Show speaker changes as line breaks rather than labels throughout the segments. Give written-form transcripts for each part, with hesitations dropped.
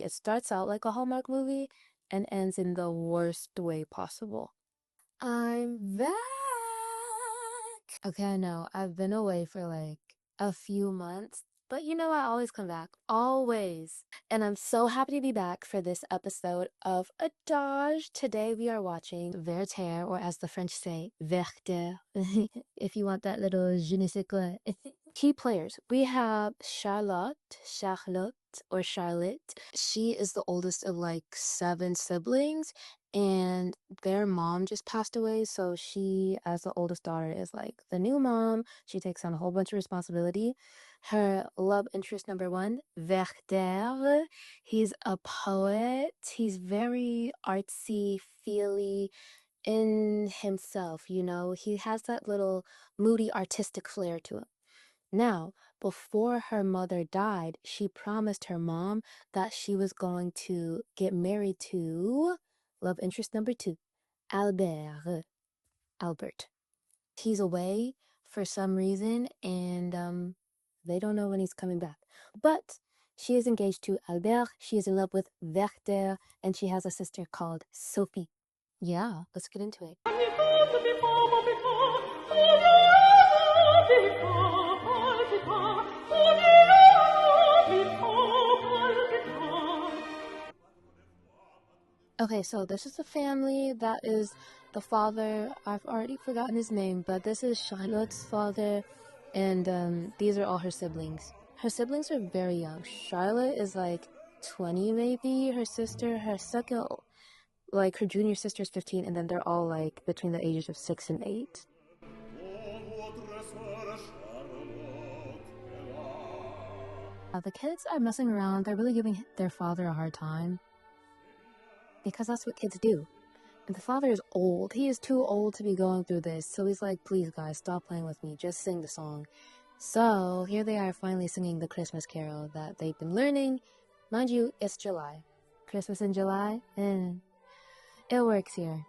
It starts out like a Hallmark movie and ends in the worst way possible. I'm back! Okay, I know, I've been away for like a few months, but you know I always come back. Always. And I'm so happy to be back for this episode of Adage. Today we are watching Werther, or as the French say, Werther. If you want that little je ne sais quoi. Key players. We have Charlotte, or Charlotte. She is the oldest of like 7 siblings, and their mom just passed away, so she, as the oldest daughter, is like the new mom. She takes on a whole bunch of responsibility. Her love interest number 1, Werther. He's a poet. He's very artsy, feely in himself, you know. He has that little moody artistic flair to him. Now, before her mother died, she promised her mom that she was going to get married to love interest number 2, Albert. He's away for some reason, and they don't know when he's coming back. But she is engaged to Albert, she is in love with Werther, and she has a sister called Sophie. Yeah, let's get into it. Okay, so this is the family. That is the father. I've already forgotten his name, but this is Charlotte's father, and these are all her siblings. Her siblings are very young. Charlotte is like 20 maybe. Her sister, her second, like her junior sister is 15, and then they're all like between the ages of 6 and 8. The kids are messing around. They're really giving their father a hard time, because that's what kids do. And the father is old. He is too old to be going through this. So he's like, please guys, stop playing with me. Just sing the song. So here they are finally singing the Christmas carol that they've been learning. Mind you, it's July. Christmas in July? It works here.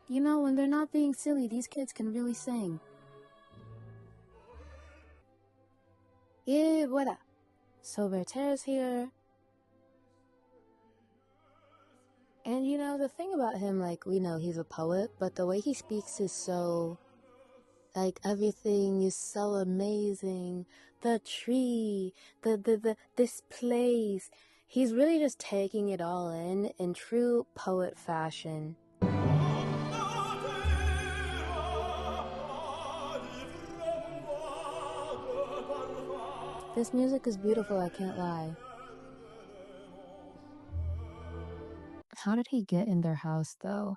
You know, when they're not being silly, these kids can really sing. Et voilà. So Werther's here. And you know, the thing about him, like, we know he's a poet, but the way he speaks is so, like, everything is so amazing. The tree, this place. He's really just taking it all in true poet fashion. This music is beautiful, I can't lie. How did he get in their house, though?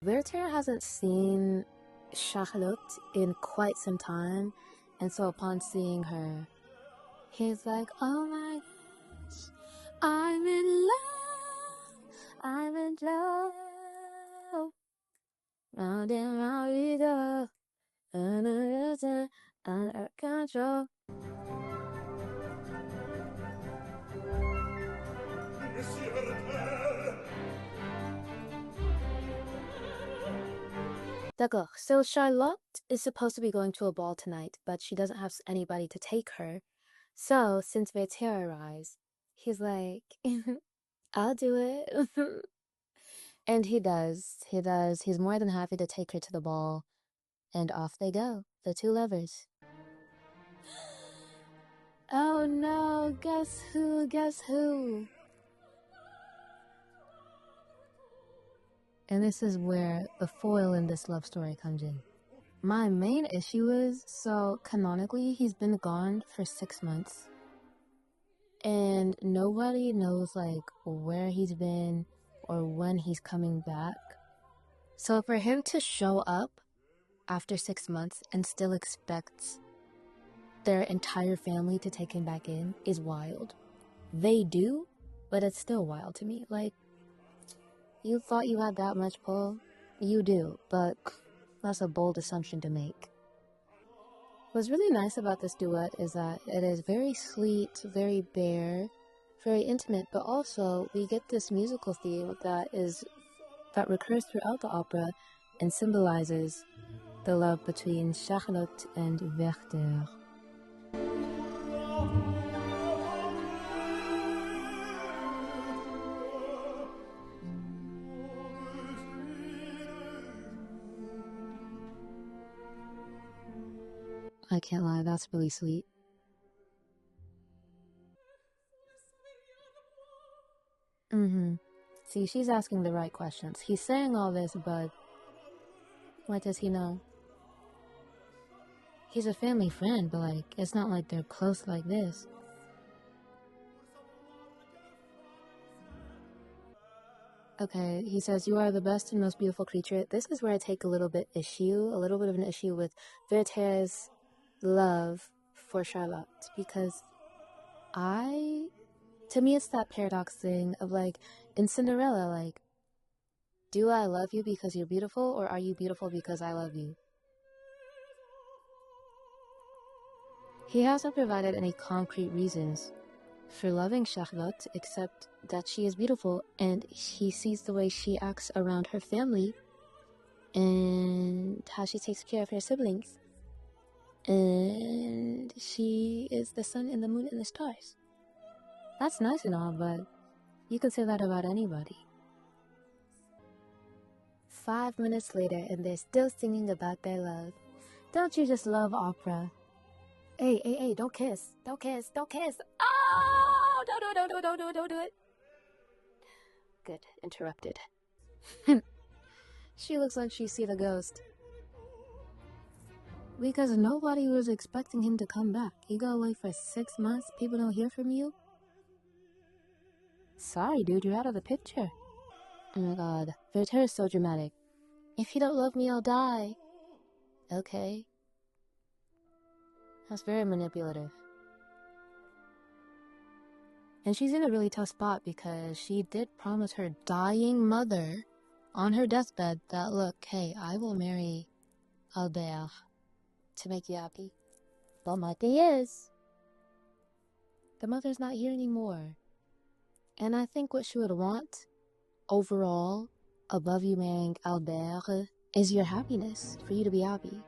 Werther hasn't seen Charlotte in quite some time, and so upon seeing her, he's like, oh my gosh, I'm in love, I'm in love. Round and round we go, under control. D'accord. So Charlotte is supposed to be going to a ball tonight, but she doesn't have anybody to take her. So since Werther arrives, he's like, I'll do it. And he does. He does. He's more than happy to take her to the ball. And off they go, the two lovers. Oh no, guess who? Guess who? And this is where the foil in this love story comes in. My main issue is, so canonically, he's been gone for 6 months. And nobody knows, like, where he's been or when he's coming back. So for him to show up after 6 months and still expects their entire family to take him back in is wild. They do, but it's still wild to me. Like, you thought you had that much pull? You do, but that's a bold assumption to make. What's really nice about this duet is that it is very sweet, very bare, very intimate, but also we get this musical theme that recurs throughout the opera and symbolizes the love between Charlotte and Werther. I can't lie, that's really sweet. See, she's asking the right questions. He's saying all this, but what does he know? He's a family friend, but like, it's not like they're close like this. Okay, he says, you are the best and most beautiful creature. This is where I take a little bit of an issue with Werther's love for Charlotte, because to me, it's that paradox thing of like, in Cinderella, like, do I love you because you're beautiful, or are you beautiful because I love you? He hasn't provided any concrete reasons for loving Charlotte except that she is beautiful, and he sees the way she acts around her family and how she takes care of her siblings. And she is the sun and the moon and the stars. That's nice and all, but you can say that about anybody. 5 minutes later, and they're still singing about their love. Don't you just love opera? Hey, don't kiss. Don't kiss. Don't kiss. Oh, don't do it. Good, interrupted. She looks like she see the ghost. Because nobody was expecting him to come back. You go away for 6 months, people don't hear from you? Sorry, dude, you're out of the picture. Oh my god, Werther is so dramatic. If you don't love me, I'll die. Okay. That's very manipulative. And she's in a really tough spot because she did promise her dying mother on her deathbed that, look, hey, I will marry Albert to make you happy. But my thing is, the mother's not here anymore. And I think what she would want, overall, above you marrying Albert, is your happiness, for you to be happy.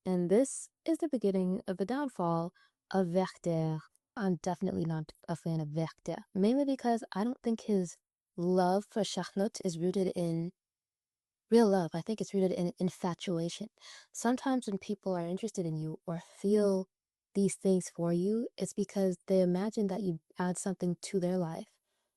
And this is the beginning of the downfall of Werther. I'm definitely not a fan of Werther, mainly because I don't think his love for Charlotte is rooted in real love. I think it's rooted in infatuation. Sometimes when people are interested in you or feel these things for you, it's because they imagine that you add something to their life,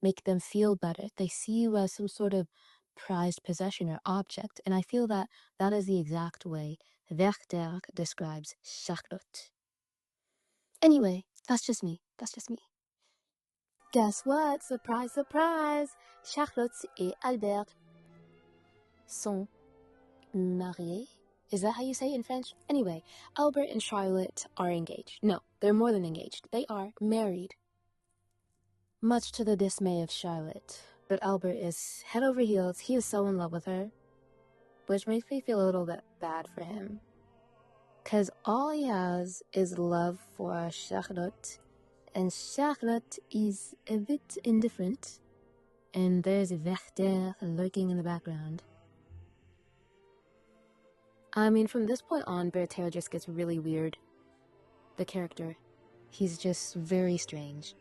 make them feel better. They see you as some sort of prized possession or object, and I feel that that is the exact way Werther describes Charlotte. Anyway, that's just me. Guess what? Surprise, surprise! Charlotte et Albert sont mariés. Is that how you say it in French? Anyway, Albert and Charlotte are engaged. No, they're more than engaged. They are married. Much to the dismay of Charlotte. But Albert is head over heels. He is so in love with her. Which makes me feel a little bit bad for him. Because all he has is love for Charlotte. And Charlotte is a bit indifferent. And there's Werther lurking in the background. I mean, from this point on, Werther just gets really weird. The character. He's just very strange.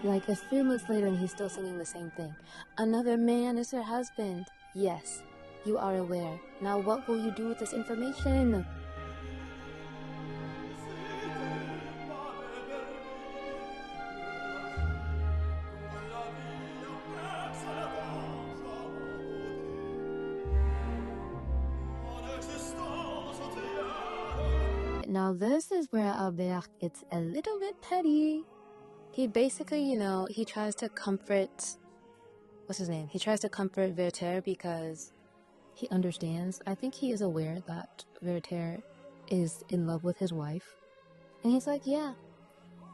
Like a few months later and he's still singing the same thing. Another man is her husband. Yes, you are aware. Now what will you do with this information? Now this is where Albert gets a little bit petty. He basically, he tries to comfort, what's his name? He tries to comfort Werther because he understands. I think he is aware that Werther is in love with his wife. And he's like, yeah,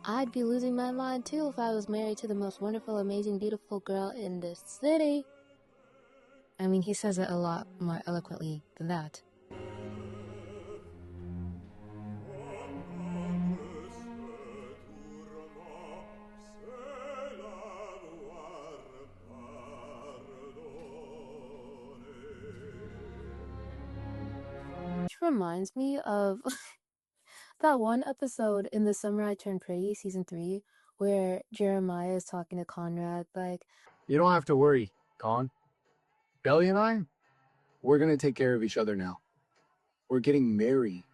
I'd be losing my mind too if I was married to the most wonderful, amazing, beautiful girl in this city. I mean, he says it a lot more eloquently than that. Which reminds me of that one episode in The Summer I Turned Pretty, season 3, where Jeremiah is talking to Conrad, like,
you don't have to worry, Con. Belly and I, we're gonna take care of each other now. We're getting married.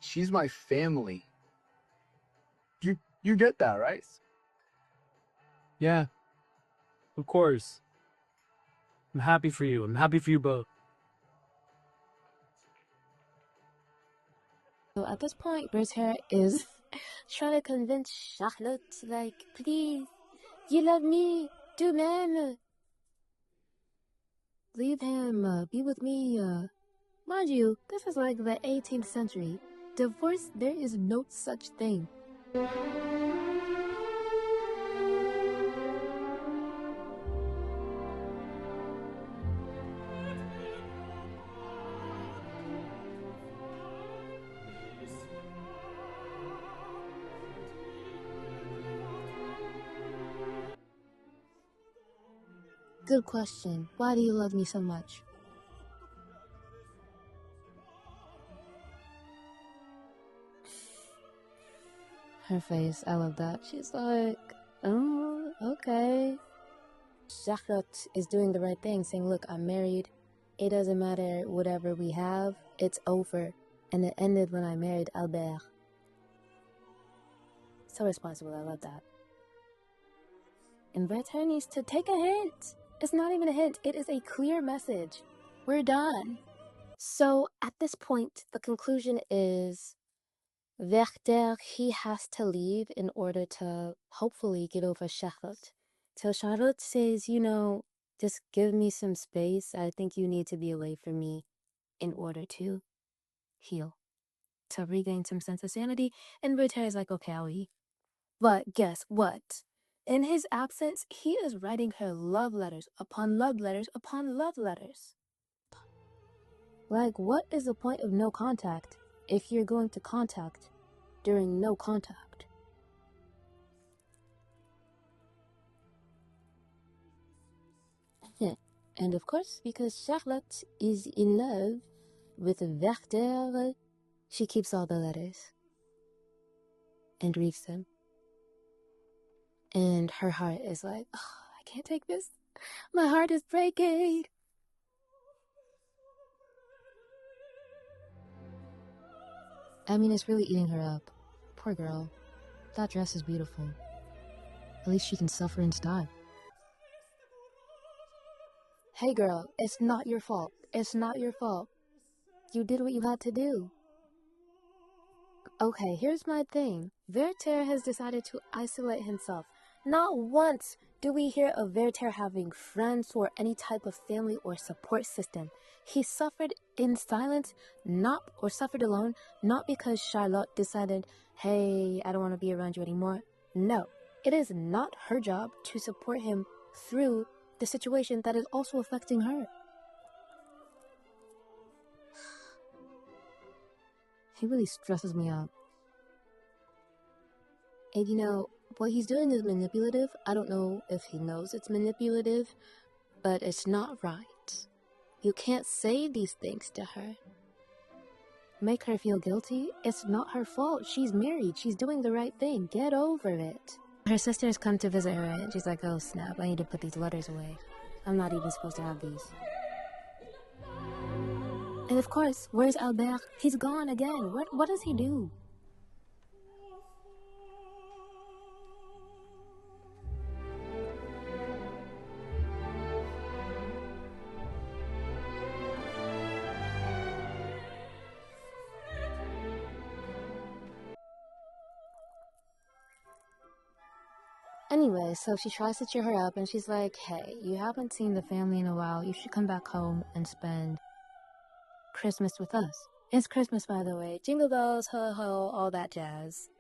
She's my family. You get that, right?
Yeah, of course. I'm happy for you. I'm happy for you both.
so at this point, Werther is trying to convince Charlotte, like, please, you love me, do même. Leave him, be with me, Mind you, this is like the 18th century. Divorce, there is no such thing. Good question. Why do you love me so much? Her face, I love that. She's like, oh, okay. Charlotte is doing the right thing, saying, look, I'm married. It doesn't matter whatever we have, it's over. And it ended when I married Albert. So responsible, I love that. And Werther needs to take a hint. It's not even a hint, it is a clear message. We're done. So at this point, the conclusion is Werther, he has to leave in order to hopefully get over Charlotte. So Charlotte says, just give me some space. I think you need to be away from me in order to heal, to regain some sense of sanity. And Werther is like, okay, I'll leave. But guess what? In his absence, he is writing her love letters upon love letters upon love letters. Like, what is the point of no contact if you're going to contact during no contact? And of course, because Charlotte is in love with Werther, she keeps all the letters and reads them. And her heart is like, oh, I can't take this. My heart is breaking. I mean, it's really eating her up. Poor girl. That dress is beautiful. At least she can suffer in style. Hey girl, it's not your fault. It's not your fault. You did what you had to do. Okay, here's my thing. Werther has decided to isolate himself. Not once do we hear of Werther having friends or any type of family or support system. He suffered in silence, or suffered alone, not because Charlotte decided, hey, I don't want to be around you anymore. No, it is not her job to support him through the situation that is also affecting her. He really stresses me out. And what he's doing is manipulative. I don't know if he knows it's manipulative, but it's not right. You can't say these things to her. Make her feel guilty. It's not her fault. She's married. She's doing the right thing. Get over it. Her sisters come to visit her and she's like, oh snap, I need to put these letters away. I'm not even supposed to have these. And of course, where's Albert? He's gone again. What does he do? Anyway, so she tries to cheer her up and she's like, hey, you haven't seen the family in a while. You should come back home and spend Christmas with us. It's Christmas, by the way. Jingle bells, ho ho, all that jazz.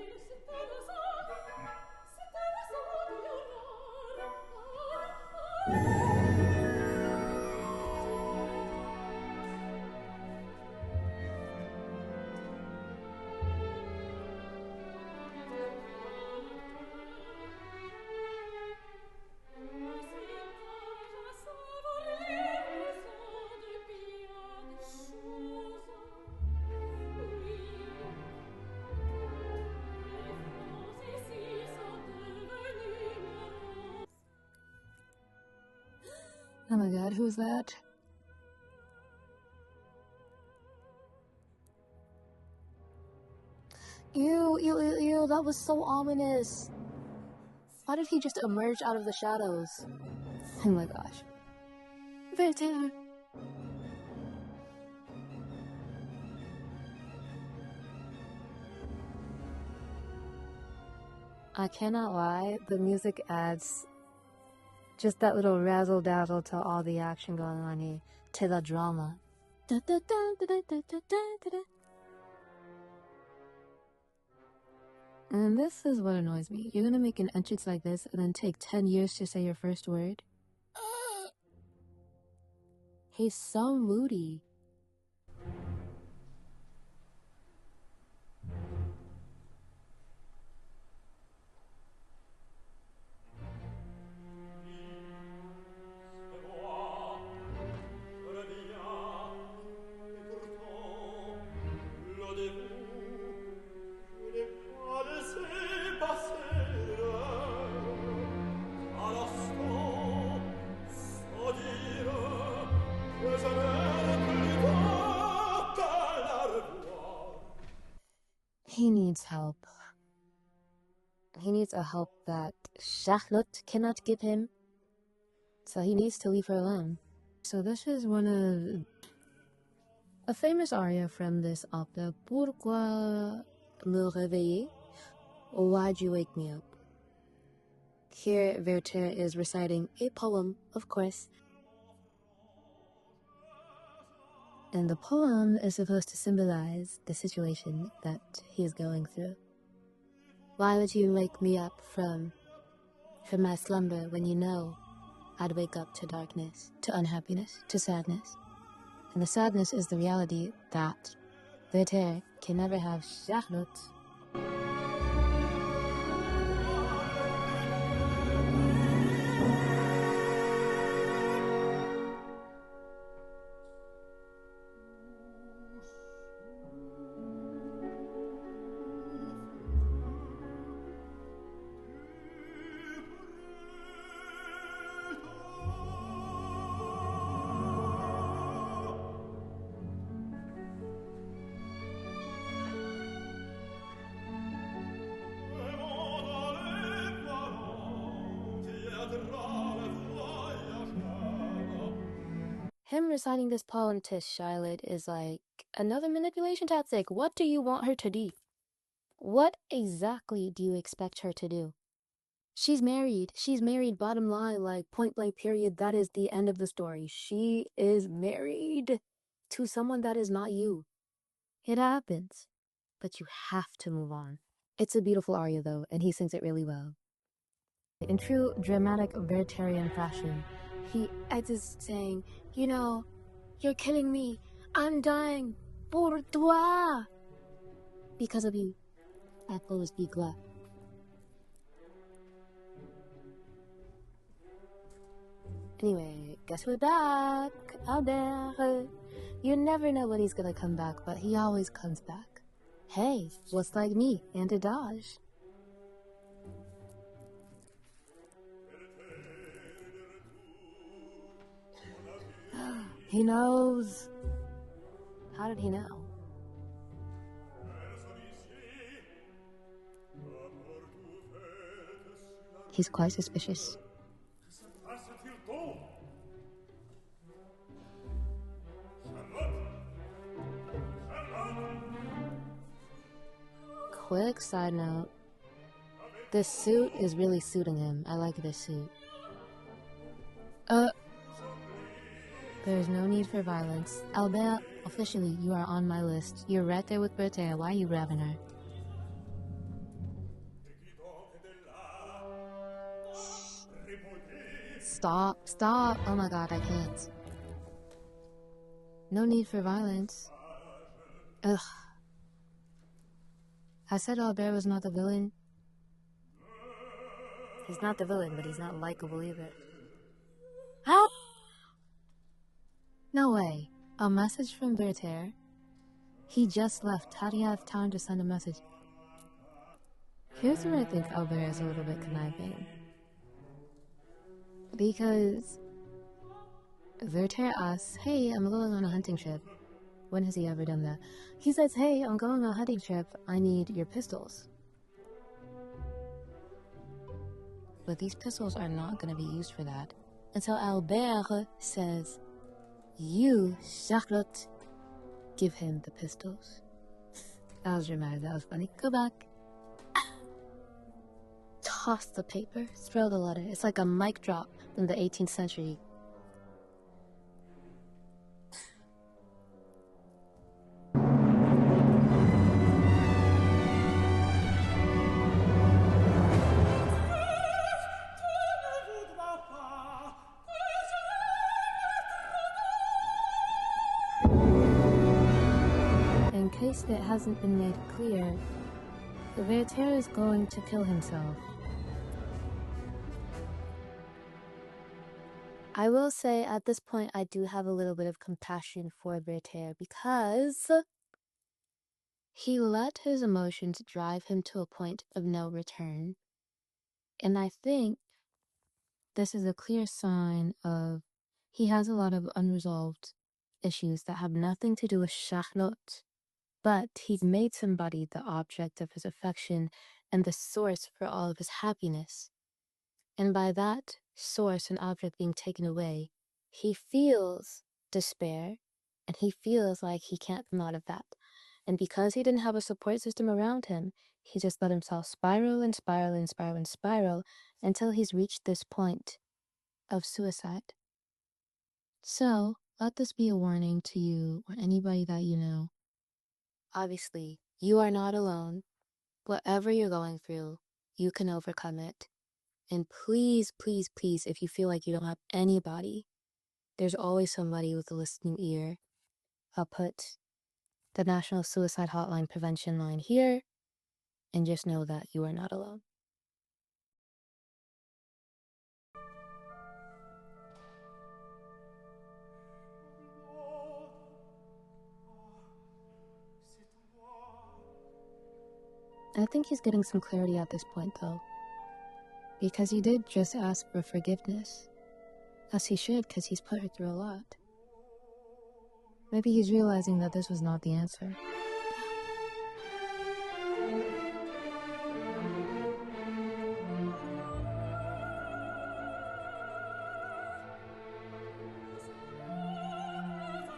Oh my god, who's that? Ew, ew, ew, ew, that was so ominous. Why did he just emerge out of the shadows? Oh my gosh. Werther! I cannot lie, the music adds just that little razzle dazzle to all the action going on here, to the drama. And this is what annoys me. You're gonna make an entrance like this and then take 10 years to say your first word? He's so moody. He needs help. He needs a help that Charlotte cannot give him. So he needs to leave her alone. So this is one of a famous aria from this opera. Pourquoi me réveiller? Why'd you wake me up? Here Werther is reciting a poem, of course. And the poem is supposed to symbolize the situation that he is going through. Why would you wake me up from my slumber when you know I'd wake up to darkness, to unhappiness, to sadness? And the sadness is the reality that Werther can never have Charlotte. Him reciting this poem to Charlotte is like another manipulation tactic. What do you want her to do? What exactly do you expect her to do? She's married. She's married, bottom line, like point blank period. That is the end of the story. She is married to someone that is not you. It happens, but you have to move on. It's a beautiful aria though, and he sings it really well. In true dramatic Wertherian fashion, he ends saying, you know, you're killing me. I'm dying. Pour toi. Because of you. À cause de toi. Anyway, guess we're back. Albert. You never know when he's gonna come back, but he always comes back. Hey, what's like me and a Dodge? He knows. How did he know? He's quite suspicious. Quick side note. This suit is really suiting him. I like this suit. There's no need for violence. Albert, officially, you are on my list. You're right there with Werther. Why are you grabbing her? Stop. Oh my god, I can't. No need for violence. Ugh. I said Albert was not the villain. He's not the villain, but he's not likable either. How? No way. A message from Werther? He just left. How do you have time to send a message? Here's where I think Albert is a little bit conniving. Because Werther asks, hey, I'm going on a hunting trip. When has he ever done that? He says, hey, I'm going on a hunting trip. I need your pistols. But these pistols are not going to be used for that. And so Albert says, you, Charlotte, give him the pistols. That was dramatic. That was funny. Go back. Toss the paper. Throw the letter. It's like a mic drop in the 18th century. In case it hasn't been made clear, Werther is going to kill himself. I will say at this point I do have a little bit of compassion for Werther because he let his emotions drive him to a point of no return. And I think this is a clear sign of he has a lot of unresolved issues that have nothing to do with Charlotte. But he's made somebody the object of his affection and the source for all of his happiness. And by that source and object being taken away, he feels despair and he feels like he can't come out of that. And because he didn't have a support system around him, he just let himself spiral and spiral and spiral and spiral until he's reached this point of suicide. So let this be a warning to you or anybody that you know. Obviously, you are not alone. Whatever you're going through, you can overcome it. And please, please, please, if you feel like you don't have anybody, there's always somebody with a listening ear. I'll put the National Suicide Hotline Prevention line here, and just know that you are not alone. I think he's getting some clarity at this point, though. Because he did just ask for forgiveness. As he should, because he's put her through a lot. Maybe he's realizing that this was not the answer.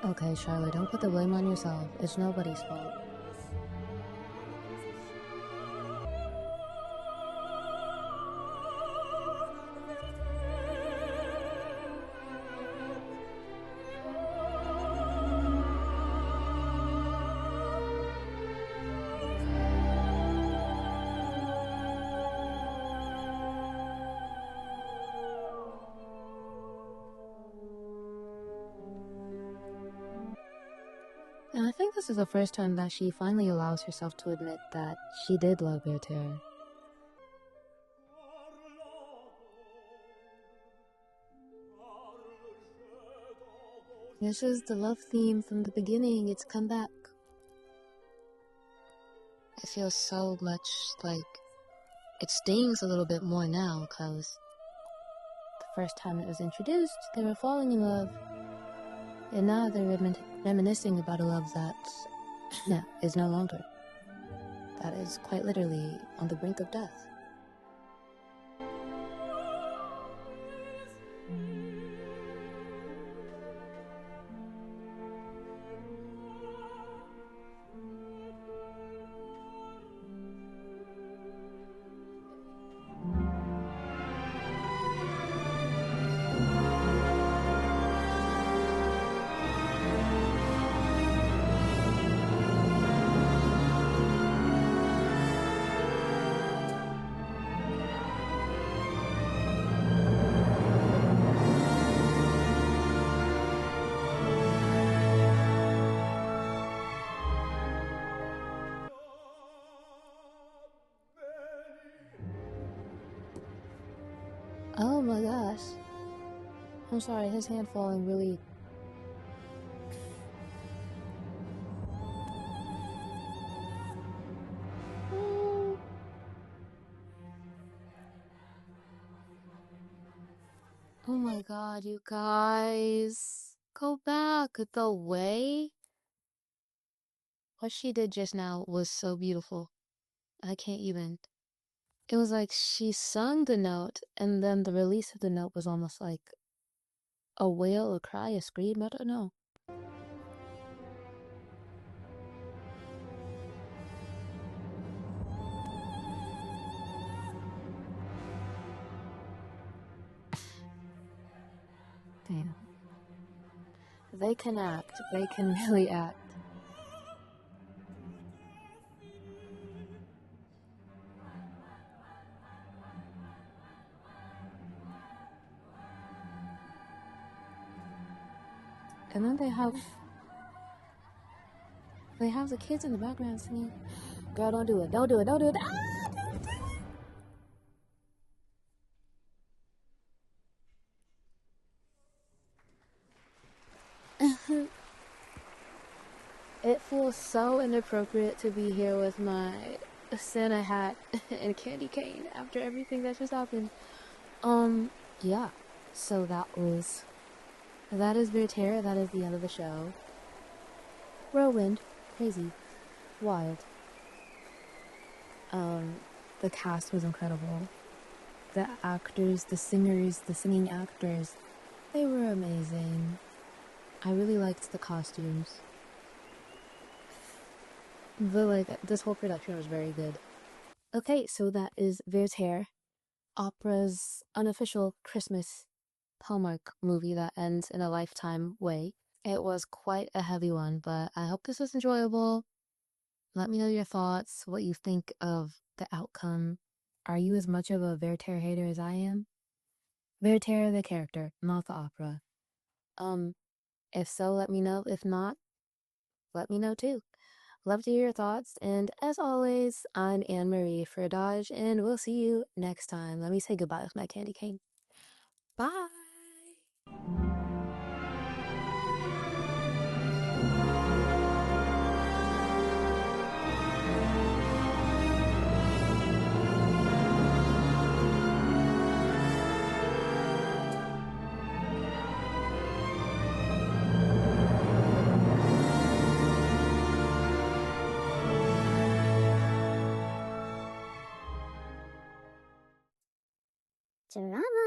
Okay, Charlotte, don't put the blame on yourself. It's nobody's fault. And I think this is the first time that she finally allows herself to admit that she did love Werther. This is the love theme from the beginning. It's come back. I feel so much like it stings a little bit more now because the first time it was introduced, they were falling in love. And now they're reminiscing about a love that is no longer. That is quite literally on the brink of death. Oh my gosh. I'm sorry, his hand falling really. Oh, oh my god, you guys. Go back. The way what she did just now was so beautiful. I can't even. It was like she sung the note, and then the release of the note was almost like a wail, a cry, a scream. I don't know. Damn. They can act. They can really act. And then they have the kids in the background singing, "Girl, don't do it, don't do it, don't do it." Ah, don't do it. It feels so inappropriate to be here with my Santa hat and candy cane after everything that just happened. Yeah. So that is Werther. That is the end of the show. Whirlwind, crazy, wild. The cast was incredible. The actors, the singers, the singing actors, they were amazing. I really liked the costumes. This whole production was very good. Okay, so that is Werther, opera's unofficial Christmas Hallmark movie that ends in a lifetime way. It was quite a heavy one, but I hope this was enjoyable. Let me know your thoughts, what you think of the outcome. Are you as much of a Werther hater as I am? Werther the character, not the opera. Um, if so, let me know. If not, let me know too. Love to hear your thoughts. And as always, I'm Anne Marie for Dodge, and we'll see you next time. Let me say goodbye with my candy cane. Bye. Drama.